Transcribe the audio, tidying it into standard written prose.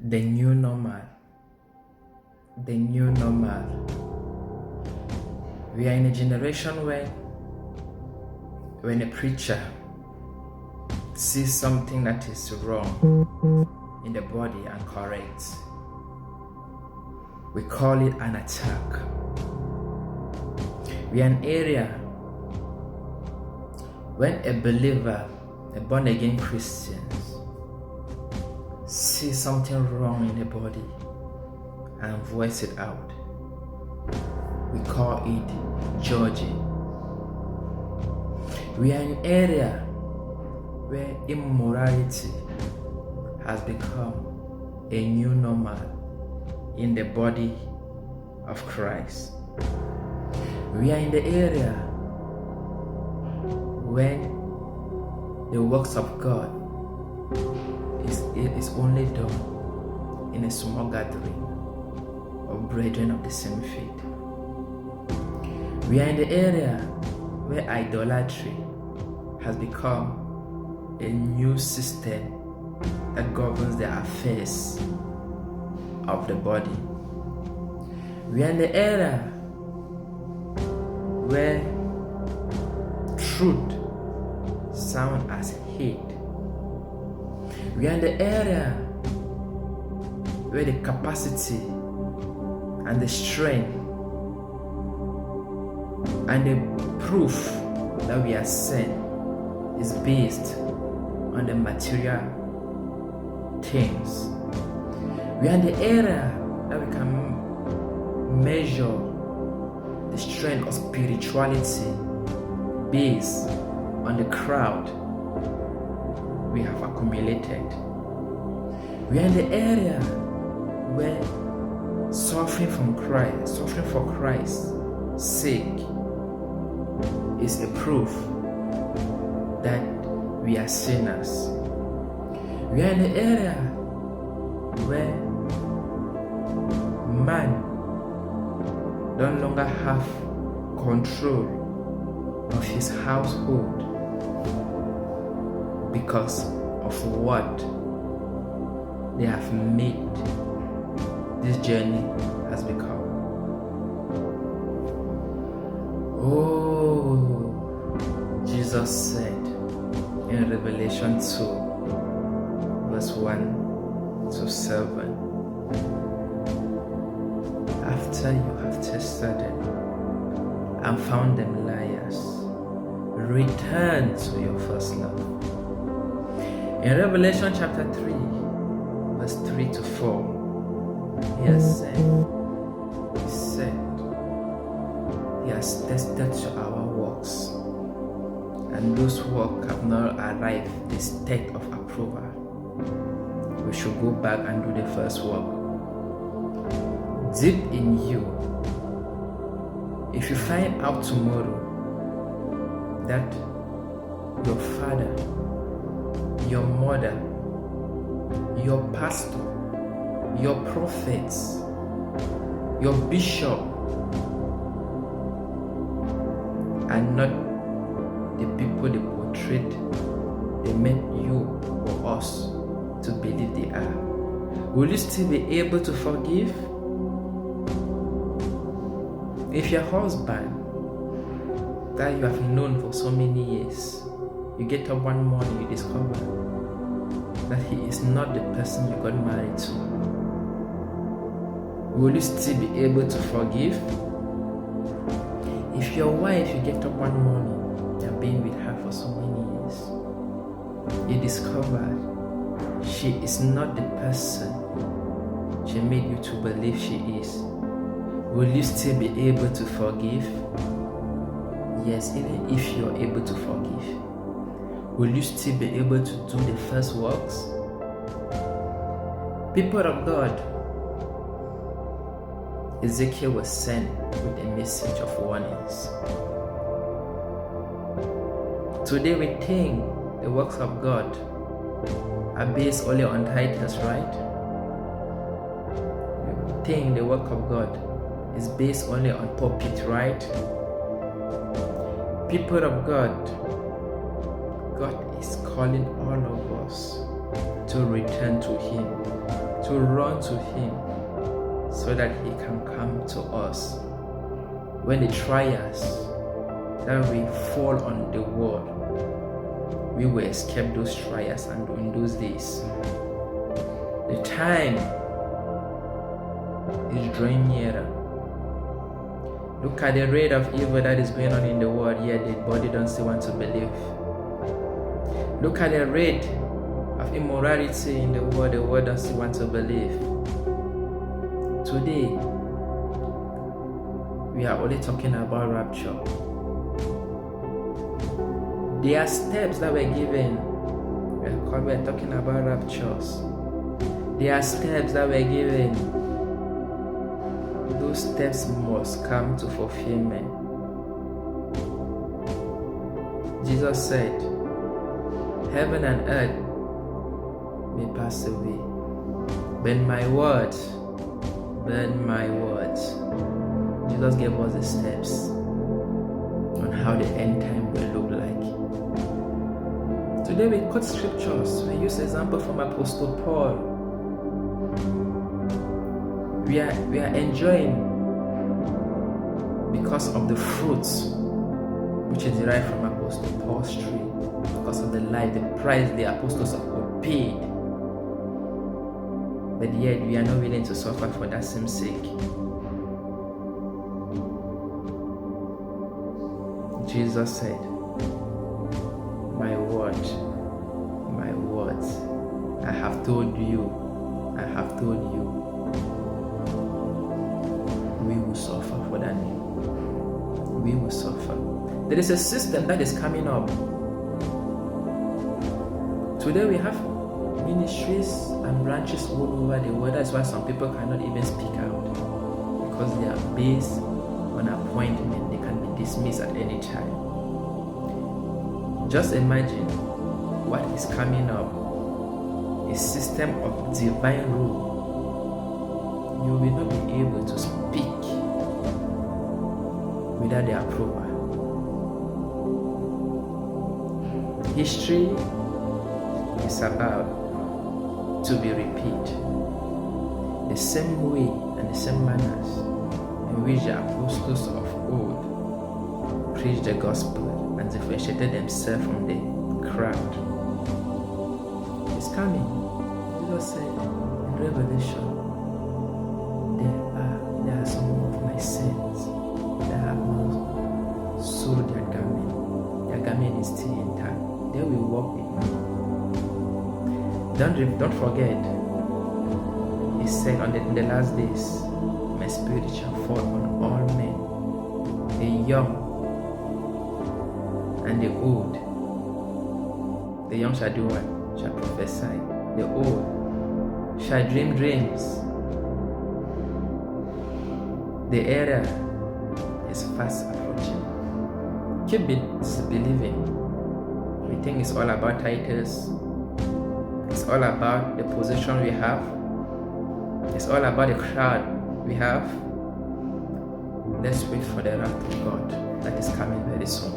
The new normal. The new normal. We are in a generation when a preacher sees something that is wrong in the body and corrects, we call it an attack. We are an area when a believer, a born-again Christian, sees something wrong in the body and voice it out, we call it judging. We are an area where immorality has become a new normal in the body of Christ. We are in the area when the works of God is only done in a small gathering of brethren of the same faith. We are in the area where idolatry has become a new system that governs the affairs of the body. We are in the area where truth sounds as hate. We are in the area where the capacity and the strength and the proof that we are sent is based on the material things. We are in the area that we can measure the strength of spirituality based on the crowd we have accumulated. We are in the area where suffering for Christ's sake is a proof that we are sinners. We are in the area where man no longer have control of his household because of what they have made this journey has become. Oh, Jesus said in Revelation 2, verse 1 to 7, after you have tested them and found them liars, return to your first love. In Revelation chapter 3, verse 3 to 4, he has tested to our works, and those works have not arrived the state of approval. We should go back and do the first work. Deep in you, if you find out tomorrow that your father, your mother, your pastor, your prophets, your bishop are not the people they portrayed, they meant you or us to believe they are, will you still be able to forgive? If your husband that you have known for so many years, you get up one morning, you discover that he is not the person you got married to, will you still be able to forgive? If your wife, you get up one morning, you're being with her for so many years, you discover she is not the person she made you to believe she is, will you still be able to forgive? Yes, even if you're able to forgive, will you still be able to do the first works? People of God, Ezekiel was sent with a message of warnings. Today we think the works of God are based only on titles, right? We think the work of God is based only on pulpit, right? People of God, God is calling all of us to return to Him, to to run to Him so that He can come to us. When the trials that we fall on the world, we will escape those trials, and in those days, the time is drawing nearer. Look at the rate of evil that is going on in the world, yet the body don't still want to believe. Look at the rate of immorality in the world don't still want to believe. Today, we are only talking about rapture. There are steps that we're given. We're talking about raptures. There are steps that we're given. Those steps must come to fulfillment. Jesus said, heaven and earth may pass away, but my words, Jesus gave us the steps on how the end time will look like. Today we quote scriptures. We use example from Apostle Paul. We are enjoying because of the fruits which is derived from Apostle Paul's tree, because of the life, the price the apostles have paid. But yet we are not willing to suffer for that same sake. Jesus said, my words, I have told you, we will suffer for that name. We will suffer. There is a system that is coming up. Today we have ministries and branches all over the world. That's why some people cannot even speak out, because they are based on appointment. They can be dismissed at any time. Just imagine what is coming up. A system of divine rule. You will not be able to speak without their approval. History is about to be repeated. The same way and the same manners in which the apostles of old preached the gospel and differentiated themselves from the crowd. It's coming. Jesus said in Revelation, there are some of my saints that have not sold their garment. Their garment is still intact. They will walk with me. Don't forget, He said in the last days, my spirit shall fall on all men, the young and the old. The young shall do what? Shall prophesy. The old shall dream dreams. The era is fast approaching. Keep believing. We think it's all about titles. It's all about the position we have. It's all about the crowd we have. Let's wait for the wrath of God that is coming very soon.